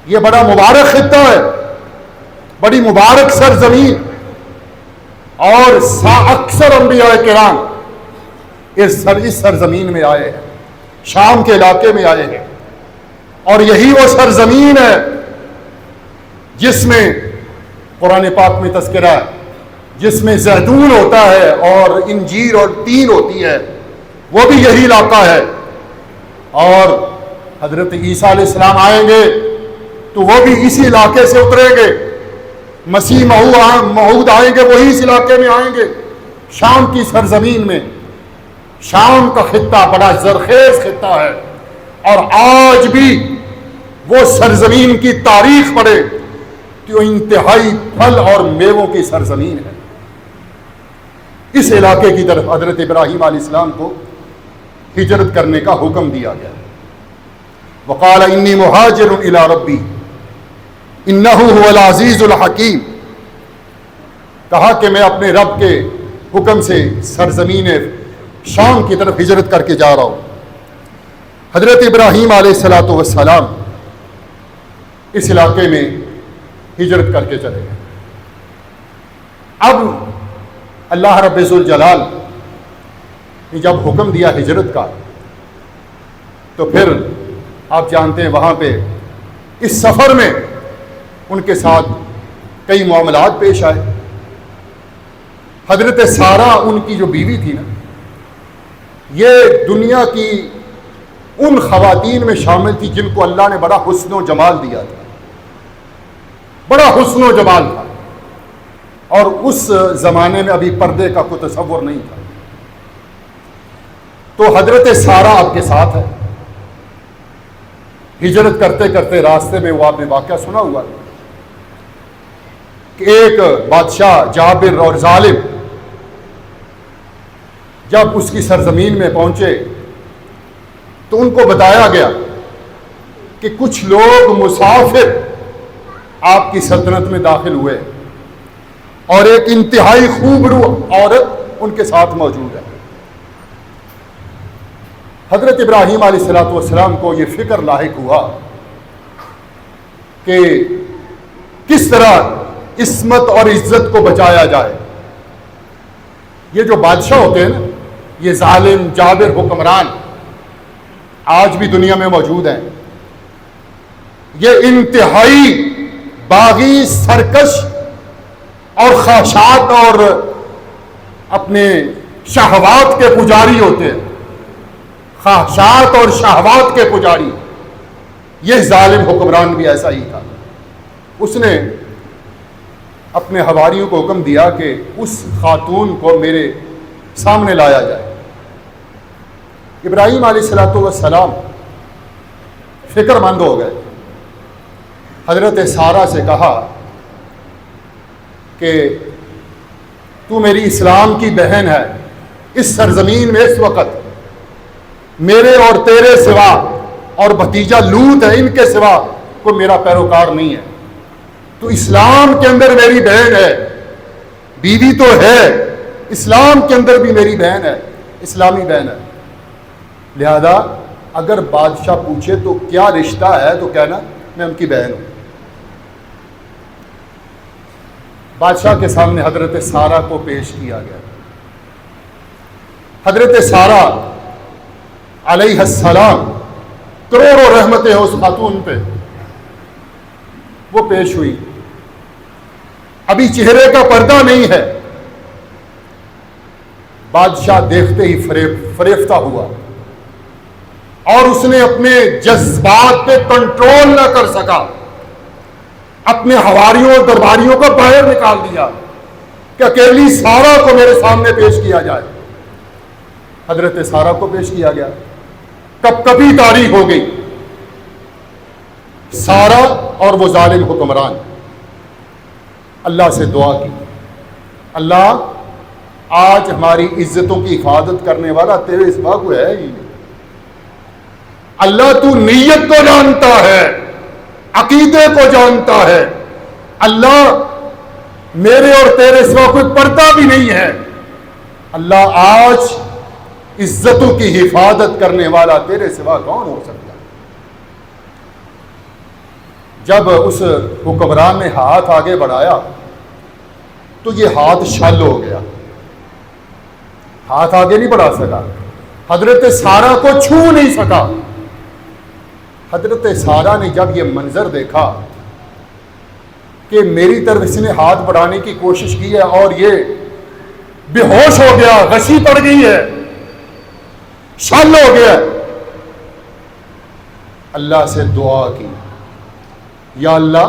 یہ بڑا مبارک خطہ ہے، بڑی مبارک سرزمین، اور اکثر انبیاء کرام اس سرزمین میں آئے ہیں، شام کے علاقے میں آئے ہیں، اور یہی وہ سرزمین ہے جس میں قرآن پاک میں تذکرہ ہے، جس میں زیتون ہوتا ہے اور انجیر اور تین ہوتی ہے، وہ بھی یہی علاقہ ہے۔ اور حضرت عیسیٰ علیہ السلام آئیں گے تو وہ بھی اسی علاقے سے اتریں گے، مسیح موعود آئیں گے وہی اس علاقے میں آئیں گے، شام کی سرزمین میں۔ شام کا خطہ بڑا زرخیز خطہ ہے، اور آج بھی وہ سرزمین کی تاریخ پڑھے تو انتہائی پھل اور میووں کی سرزمین ہے۔ اس علاقے کی طرف حضرت ابراہیم علیہ السلام کو ہجرت کرنے کا حکم دیا گیا۔ وقال انی مہاجر الی ربی انہ هو العزیز الحکیم، کہا کہ میں اپنے رب کے حکم سے سرزمین شام کی طرف ہجرت کر کے جا رہا ہوں۔ حضرت ابراہیم علیہ السلام اس علاقے میں ہجرت کر کے چلے گئے۔ اب اللہ رب ذوالجلال نے جب حکم دیا ہجرت کا تو پھر آپ جانتے ہیں وہاں پہ اس سفر میں ان کے ساتھ کئی معاملات پیش آئے۔ حضرت سارہ ان کی جو بیوی تھی نا، یہ دنیا کی ان خواتین میں شامل تھی جن کو اللہ نے بڑا حسن و جمال دیا تھا، بڑا حسن و جمال تھا، اور اس زمانے میں ابھی پردے کا کوئی تصور نہیں تھا۔ تو حضرت سارہ آپ کے ساتھ ہے، ہجرت کرتے کرتے راستے میں وہ آپ نے واقعہ سنا ہوا کہ ایک بادشاہ جابر اور ظالم جب اس کی سرزمین میں پہنچے تو ان کو بتایا گیا کہ کچھ لوگ مسافر آپ کی سلطنت میں داخل ہوئے اور ایک انتہائی خوبرو عورت ان کے ساتھ موجود ہے۔ حضرت ابراہیم علیہ السلام کو یہ فکر لاحق ہوا کہ کس طرح عصمت اور عزت کو بچایا جائے۔ یہ جو بادشاہ ہوتے ہیں نا، یہ ظالم جابر حکمران آج بھی دنیا میں موجود ہیں، یہ انتہائی باغی، سرکش اور خواہشات اور اپنے شہوات کے پجاری ہوتے ہیں، خواہشات اور شہوات کے پجاری۔ یہ ظالم حکمران بھی ایسا ہی تھا۔ اس نے اپنے حواریوں کو حکم دیا کہ اس خاتون کو میرے سامنے لایا جائے۔ ابراہیم علیہ السلام فکر مند ہو گئے، حضرت سارہ سے کہا کہ تو میری اسلام کی بہن ہے، اس سرزمین میں اس وقت میرے اور تیرے سوا اور بھتیجا لوط ہے، ان کے سوا کوئی میرا پیروکار نہیں ہے، تو اسلام کے اندر میری بہن ہے، بیوی تو ہے، اسلام کے اندر بھی میری بہن ہے، اسلامی بہن ہے، لہذا اگر بادشاہ پوچھے تو کیا رشتہ ہے تو کہنا میں ان کی بہن ہوں۔ بادشاہ کے سامنے حضرت سارہ کو پیش کیا گیا۔ حضرت سارہ علیہ السلام، کروڑوں رحمتیں ہیں اس خاتون پہ، وہ پیش ہوئی۔ ابھی چہرے کا پردہ نہیں ہے، بادشاہ دیکھتے ہی فریفتہ ہوا، اور اس نے اپنے جذبات پہ کنٹرول نہ کر سکا، اپنے حواریوں اور درباریوں کو باہر نکال دیا کہ اکیلی سارہ کو میرے سامنے پیش کیا جائے۔ حضرت سارہ کو پیش کیا گیا۔ کبھی تاریخ ہو گئی، سارہ اور وہ ظالم حکمران اللہ سے دعا کی، اللہ آج ہماری عزتوں کی حفاظت کرنے والا تیرے سوا کوئی ہے ہی نہیں، اللہ تو نیت کو جانتا ہے، عقیدے کو جانتا ہے، اللہ میرے اور تیرے سوا کوئی پردہ بھی نہیں ہے، اللہ آج عزتوں کی حفاظت کرنے والا تیرے سوا کون ہو سکتا ہے؟ جب اس حکمران نے ہاتھ آگے بڑھایا تو یہ ہاتھ شل ہو گیا، ہاتھ آگے نہیں بڑھا سکا، حضرت سارہ کو چھو نہیں سکا۔ حضرت سارہ نے جب یہ منظر دیکھا کہ میری طرف اس نے ہاتھ بڑھانے کی کوشش کی ہے اور یہ بے ہوش ہو گیا، غشی پڑ گئی ہے، شل ہو گیا، اللہ سے دعا کی، یا اللہ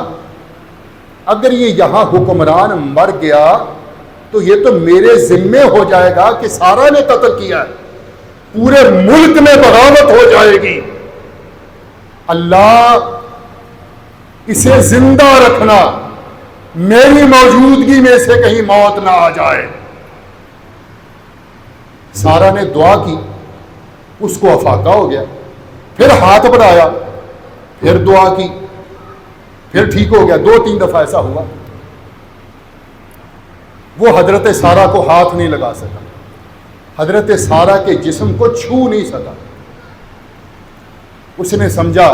اگر یہ یہاں حکمران مر گیا تو یہ تو میرے ذمے ہو جائے گا کہ سارا نے قتل کیا ہے، پورے ملک میں بغاوت ہو جائے گی، اللہ اسے زندہ رکھنا، میری موجودگی میں سے کہیں موت نہ آ جائے۔ سارا نے دعا کی، اس کو افاقہ ہو گیا، پھر ہاتھ بڑھایا، پھر دعا کی، پھر ٹھیک ہو گیا، 2-3 دفعہ ایسا ہوا۔ وہ حضرت سارہ کو ہاتھ نہیں لگا سکا، حضرت سارہ کے جسم کو چھو نہیں سکا۔ اس نے سمجھا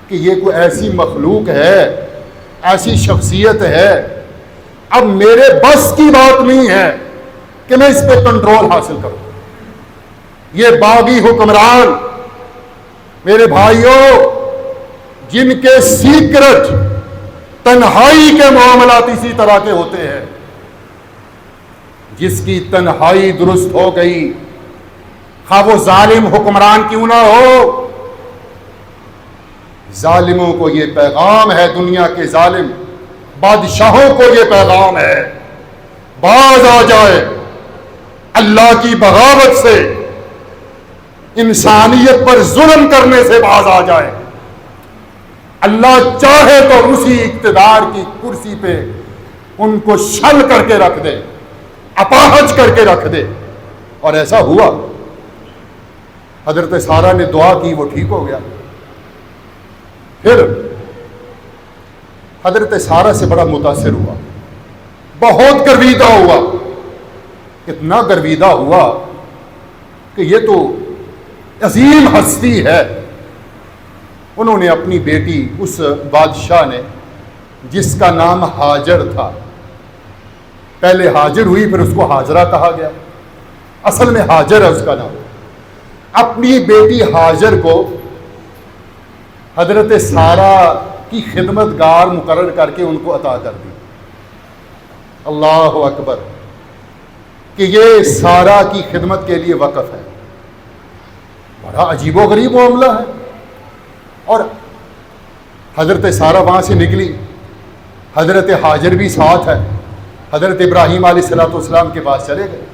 کہ یہ کوئی ایسی مخلوق ہے، ایسی شخصیت ہے، اب میرے بس کی بات نہیں ہے کہ میں اس پہ کنٹرول حاصل کروں۔ یہ باغی حکمران میرے بھائیوں، جن کے سیکرٹ تنہائی کے معاملات اسی طرح کے ہوتے ہیں، جس کی تنہائی درست ہو گئی، خواہ وہ ظالم حکمران کیوں نہ ہو، ظالموں کو یہ پیغام ہے، دنیا کے ظالم بادشاہوں کو یہ پیغام ہے، باز آ جائے، اللہ کی بغاوت سے، انسانیت پر ظلم کرنے سے باز آ جائے۔ اللہ چاہے تو اسی اقتدار کی کرسی پہ ان کو شل کر کے رکھ دے، اپاہج کر کے رکھ دے، اور ایسا ہوا۔ حضرت سارہ نے دعا کی، وہ ٹھیک ہو گیا۔ پھر حضرت سارہ سے بڑا متاثر ہوا، بہت گرویدہ ہوا، اتنا گرویدہ ہوا کہ یہ تو عظیم ہستی ہے۔ انہوں نے اپنی بیٹی، اس بادشاہ نے جس کا نام ہاجر تھا، پہلے ہاجر ہوئی پھر اس کو ہاجرہ کہا گیا، اصل میں ہاجر ہے اس کا نام، اپنی بیٹی ہاجر کو حضرت سارہ کی خدمت گار مقرر کر کے ان کو عطا کر دی۔ اللہ اکبر، کہ یہ سارہ کی خدمت کے لیے وقف ہے۔ بڑا عجیب و غریب معاملہ ہے۔ اور حضرت سارہ وہاں سے نکلی، حضرت ہاجر بھی ساتھ ہے، حضرت ابراہیم علیہ السلام کے پاس چلے گئے۔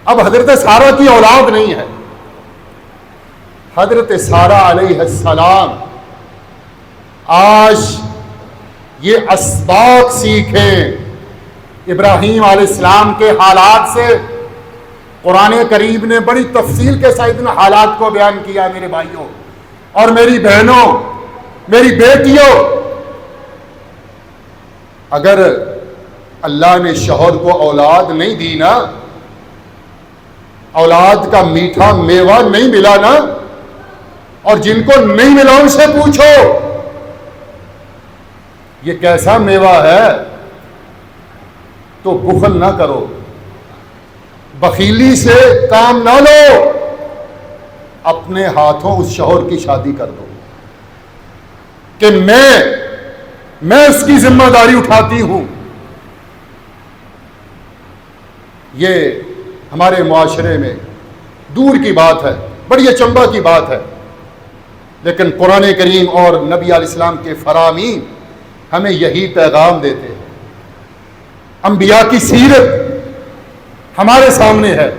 اب حضرت سارہ کی اولاد نہیں ہے، حضرت سارہ علیہ السلام آج یہ اسباق سیکھیں ابراہیم علیہ السلام کے حالات سے۔ قرآن کریم نے بڑی تفصیل کے ساتھ ان حالات کو بیان کیا میرے بھائیوں اور میری بہنوں، میری بیٹیوں۔ اگر اللہ نے شوہر کو اولاد نہیں دی نا، اولاد کا میٹھا میوہ نہیں ملا نا، اور جن کو نہیں ملا ان سے پوچھو یہ کیسا میوہ ہے، تو بخل نہ کرو، بخیلی سے کام نہ لو، اپنے ہاتھوں اس شوہر کی شادی کر دو کہ میں اس کی ذمہ داری اٹھاتی ہوں۔ یہ ہمارے معاشرے میں دور کی بات ہے، بڑی اچنبھا کی بات ہے، لیکن قرآن کریم اور نبی علیہ السلام کے فرامین ہمیں یہی پیغام دیتے ہیں۔ انبیاء کی سیرت ہمارے سامنے ہے۔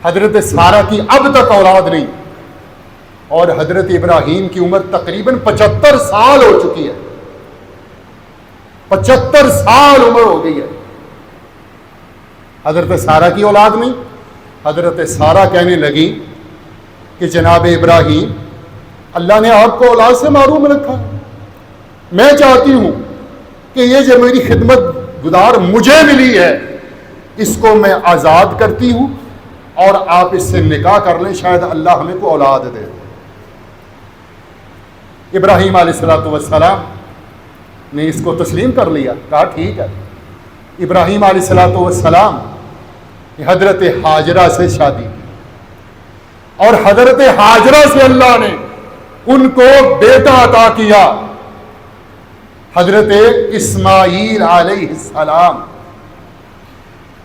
حضرت سارہ کی اب تک اولاد نہیں، اور حضرت ابراہیم کی عمر تقریباً 75 سال ہو چکی ہے، 75 سال عمر ہو گئی ہے، حضرت سارہ کی اولاد نہیں۔ حضرت سارہ کہنے لگی کہ جناب ابراہیم، اللہ نے آپ کو اولاد سے محروم رکھا، میں چاہتی ہوں کہ یہ جو میری خدمت گزار مجھے ملی ہے اس کو میں آزاد کرتی ہوں اور آپ اس سے نکاح کر لیں، شاید اللہ ہمیں کو اولاد دے۔ ابراہیم علیہ الصلوۃ والسلام نے اس کو تسلیم کر لیا، کہا ٹھیک ہے۔ ابراہیم علیہ الصلوۃ والسلام نے حضرت ہاجرہ سے شادی کی، اور حضرت ہاجرہ سے اللہ نے ان کو بیٹا عطا کیا، حضرت اسماعیل علیہ السلام،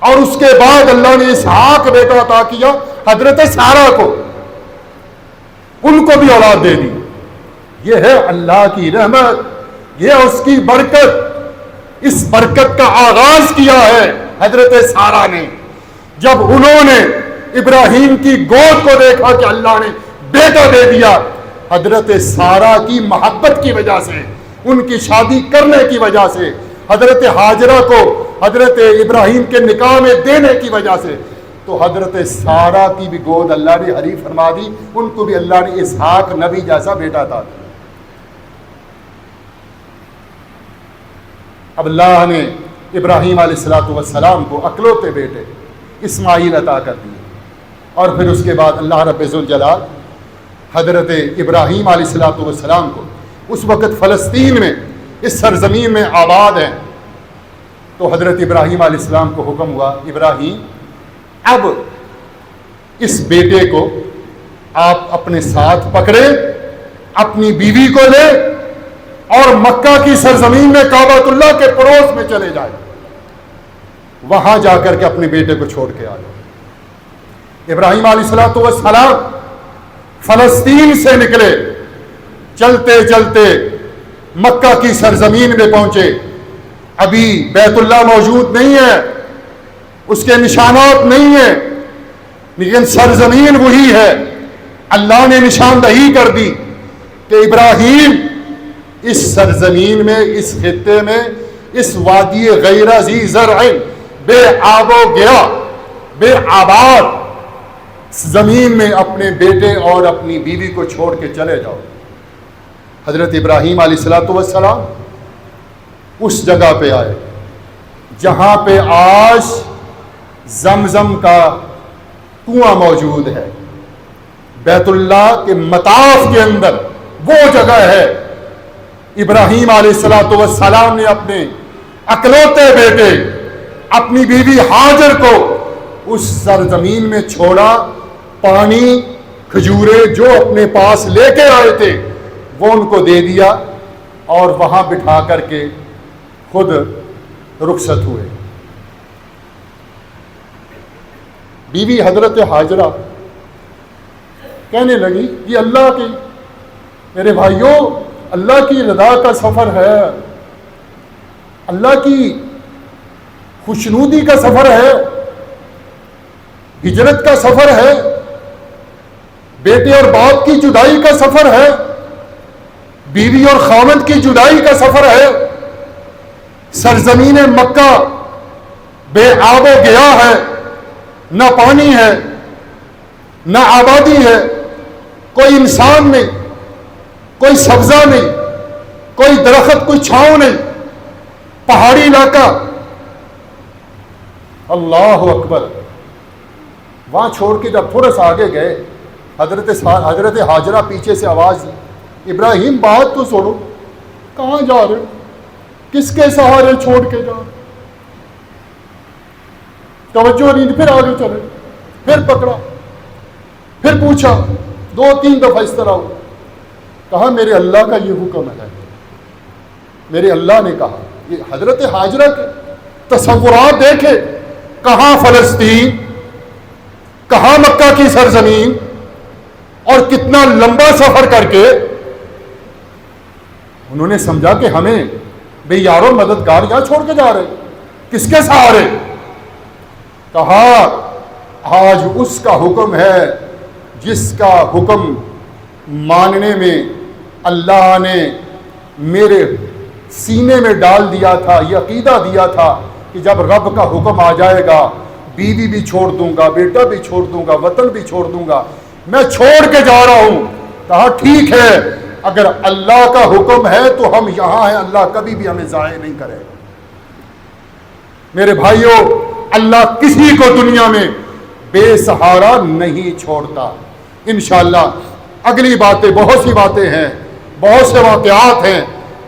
اور اس کے بعد اللہ نے اسحاق بیٹا عطا کیا حضرت سارہ کو، ان کو بھی اولاد دے دی۔ یہ ہے اللہ کی رحمت، یہ اس کی برکت۔ اس برکت کا آغاز کیا ہے حضرت سارہ نے، جب انہوں نے ابراہیم کی گود کو دیکھا کہ اللہ نے بیٹا دے دیا۔ حضرت سارہ کی محبت کی وجہ سے، ان کی شادی کرنے کی وجہ سے، حضرت ہاجرہ کو حضرت ابراہیم کے نکاح میں دینے کی وجہ سے، تو حضرت سارہ کی بھی گود اللہ نے ہری فرما دی، ان کو بھی اللہ نے اسحاق نبی جیسا بیٹا تھا۔ اب اللہ نے ابراہیم علیہ الصلوۃ والسلام کو اکلوتے بیٹے اسماعیل عطا کر دیے، اور پھر اس کے بعد اللہ رب ذوالجلال حضرت ابراہیم علیہ الصلوۃ والسلام کو اس وقت فلسطین میں اس سرزمین میں آباد ہیں، تو حضرت ابراہیم علیہ السلام کو حکم ہوا، ابراہیم اب اس بیٹے کو آپ اپنے ساتھ پکڑے، اپنی بیوی کو لے اور مکہ کی سرزمین میں کعبۃ اللہ کے پڑوس میں چلے جائے، وہاں جا کر کے اپنے بیٹے کو چھوڑ کے آ جائے۔ ابراہیم علیہ الصلوۃ والسلام فلسطین سے نکلے، چلتے چلتے مکہ کی سرزمین میں پہنچے۔ ابھی بیت اللہ موجود نہیں ہے، اس کے نشانات نہیں ہیں، لیکن سرزمین وہی ہے۔ اللہ نے نشاندہی کر دی کہ ابراہیم اس سرزمین میں، اس خطے میں، اس وادی غیر ذی زرع، بے آب و گیا، بے آباد زمین میں اپنے بیٹے اور اپنی بیوی کو چھوڑ کے چلے جاؤ۔ حضرت ابراہیم علیہ الصلوۃ والسلام اس جگہ پہ آئے جہاں پہ آج زمزم کا کنواں موجود ہے، بیت اللہ کے مطاف کے اندر وہ جگہ ہے۔ ابراہیم علیہ الصلوۃ والسلام نے اپنے اکلوتے بیٹے، اپنی بیوی ہاجر کو اس سرزمین میں چھوڑا، پانی، کھجورے جو اپنے پاس لے کے آئے تھے وہ ان کو دے دیا، اور وہاں بٹھا کر کے خود رخصت ہوئے۔ بیوی حضرت ہاجرہ کہنے لگی، یہ اللہ کی، میرے بھائیوں، اللہ کی رضا کا سفر ہے، اللہ کی خوشنودی کا سفر ہے، ہجرت کا سفر ہے، بیٹے اور باپ کی جدائی کا سفر ہے، بیوی اور خاوند کی جدائی کا سفر ہے۔ سرزمین مکہ بے آب و گیا ہے، نہ پانی ہے، نہ آبادی ہے، کوئی انسان نہیں، کوئی سبزہ نہیں، کوئی درخت، کوئی چھاؤں نہیں، پہاڑی علاقہ۔ اللہ اکبر۔ وہاں چھوڑ کے جب تھوڑا سا آگے گئے، حضرت ہاجرہ پیچھے سے آواز دی، ابراہیم بات تو سنو، کہاں جا رہے ہو؟ کس کے سہارے چھوڑ کے جا رہے؟ توجہ نہیں، پھر آگے چلے، پھر پکڑا، پھر پوچھا، 2-3 دفعہ اس طرح ہوا۔ کہا میرے اللہ کا یہ حکم ہے، میرے اللہ نے کہا۔ یہ حضرت ہاجرہ کے تصورات دیکھے، کہاں فلسطین، کہاں مکہ کی سرزمین، اور کتنا لمبا سفر کر کے انہوں نے سمجھا کہ ہمیں بے یارو مددگار یہاں چھوڑ کے جا رہے، کس کے سہارے؟ کہا آج اس کا حکم ہے جس کا حکم ماننے میں اللہ نے میرے سینے میں ڈال دیا تھا، یہ عقیدہ دیا تھا کہ جب رب کا حکم آ جائے گا، بیوی بھی چھوڑ دوں گا، بیٹا بھی چھوڑ دوں گا، وطن بھی چھوڑ دوں گا، میں چھوڑ کے جا رہا ہوں۔ کہا ٹھیک ہے، اگر اللہ کا حکم ہے تو ہم یہاں ہیں، اللہ کبھی بھی ہمیں ضائع نہیں کرے۔ میرے بھائیوں، اللہ کسی کو دنیا میں بے سہارا نہیں چھوڑتا۔ انشاءاللہ اگلی باتیں، بہت سی باتیں ہیں، بہت سے واقعات ہیں،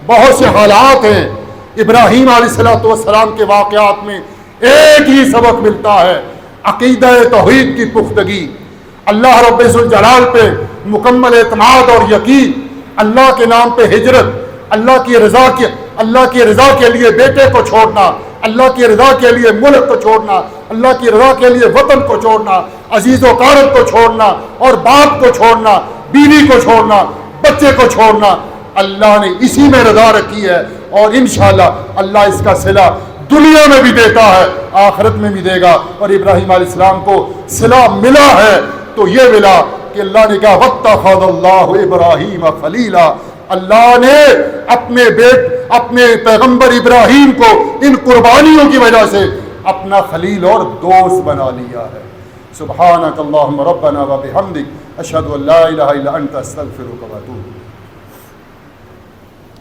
بہت سے حالات ہیں. ابراہیم علیہ السلام کے واقعات میں ایک ہی سبق ملتا ہے، عقیدہ توحید کی پختگی، اللہ رب ذوالجلال پہ مکمل اعتماد اور یقین، اللہ کے نام پہ ہجرت، اللہ کی رضا کے لیے بیٹے کو چھوڑنا، اللہ کی رضا کے لیے ملک کو چھوڑنا، اللہ کی رضا کے لیے وطن کو چھوڑنا، عزیز و قارب کو چھوڑنا، اور باپ کو چھوڑنا، بیوی کو چھوڑنا، بچے کو چھوڑنا. اللہ نے اسی میں رضا رکھی ہے، اور انشاءاللہ اللہ اس کا صلہ دنیا میں بھی دیتا ہے، آخرت میں بھی دے گا. اور ابراہیم علیہ السلام کو صلہ ملا ہے تو یہ ملا کہ اللہ نے کہا واتخذ اللہ ابراہیم خلیلا، اللہ نے اپنے پیغمبر ابراہیم کو ان قربانیوں کی وجہ سے اپنا خلیل اور دوست بنا لیا ہے. سبحانک اللہم ربنا و بحمدک اشہد ان لا الہ الا انت استغفرک و اتوب